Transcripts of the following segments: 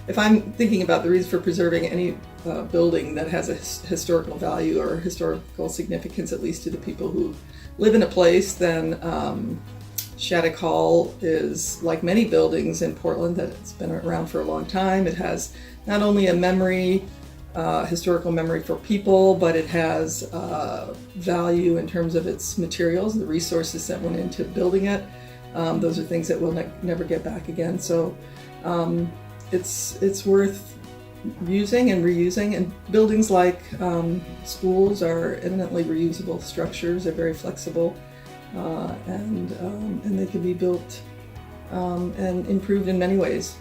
if I'm thinking about the reason for preserving any building that has a historical value or historical significance, at least to the people who live in a place, then Shattuck Hall is like many buildings in Portland that it's been around for a long time. It has not only a memory, historical memory for people, but it has value in terms of its materials, the resources that went into building it. Those are things that we'll never get back again. So it's worth using and reusing. And buildings like schools are eminently reusable structures. They're very flexible, and they can be built and improved in many ways.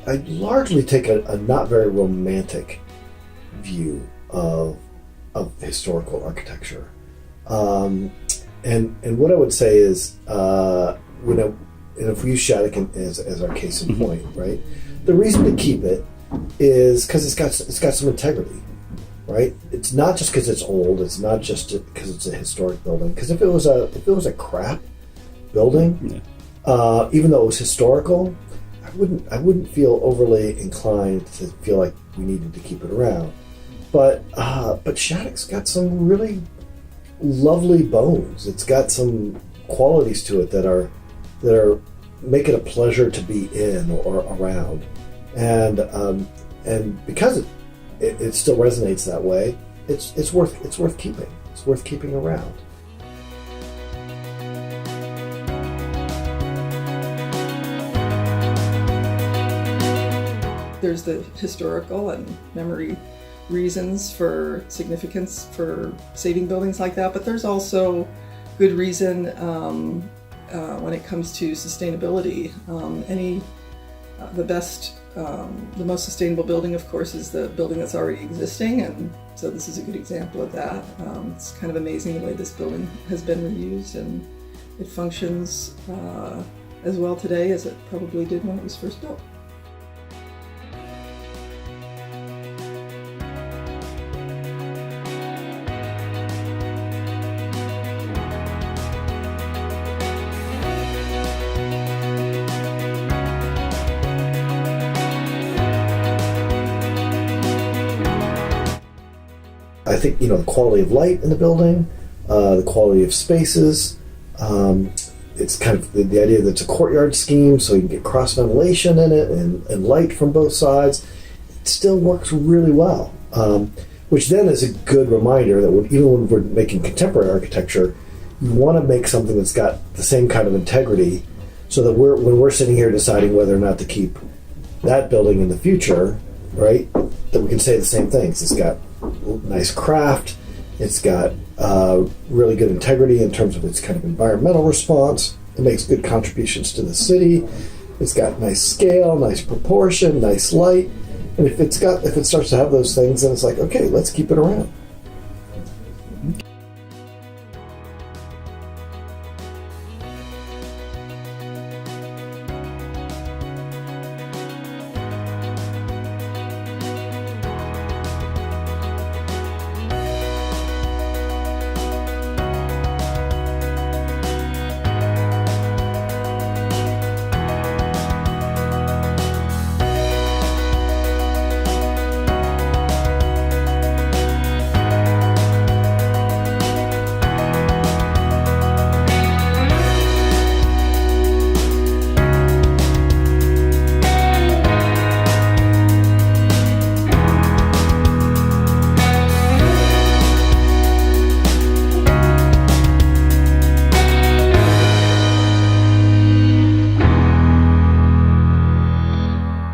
I largely take a not very romantic view of historical architecture, and what I would say is, and if we use Shattuck as our case in point, right? The reason to keep it is because it's got some integrity, right? It's not just because it's old. It's not just because it's a historic building. Because if it was a crap building, even though it was historical, I wouldn't feel overly inclined to feel like we needed to keep it around. But Shattuck's got some really lovely bones. It's got some qualities to it that are make it a pleasure to be in or around, and because it still resonates that way, it's worth keeping. It's worth keeping around. There's the historical and memory reasons for significance for saving buildings like that, but there's also good reason when it comes to sustainability. The most sustainable building, of course, is the building that's already existing, and so this is a good example of that. It's kind of amazing the way this building has been reused, and it functions as well today as it probably did when it was first built. I think the quality of light in the building, the quality of spaces. It's kind of the idea that it's a courtyard scheme, so you can get cross ventilation in it and light from both sides. It still works really well, which then is a good reminder that even when we're making contemporary architecture, you want to make something that's got the same kind of integrity, so that when we're sitting here deciding whether or not to keep that building in the future, right, that we can say the same things. It's got nice craft. It's got really good integrity in terms of its kind of environmental response. It makes good contributions to the city. It's got nice scale, nice proportion, nice light. And if it starts to have those things, then it's like, okay, let's keep it around.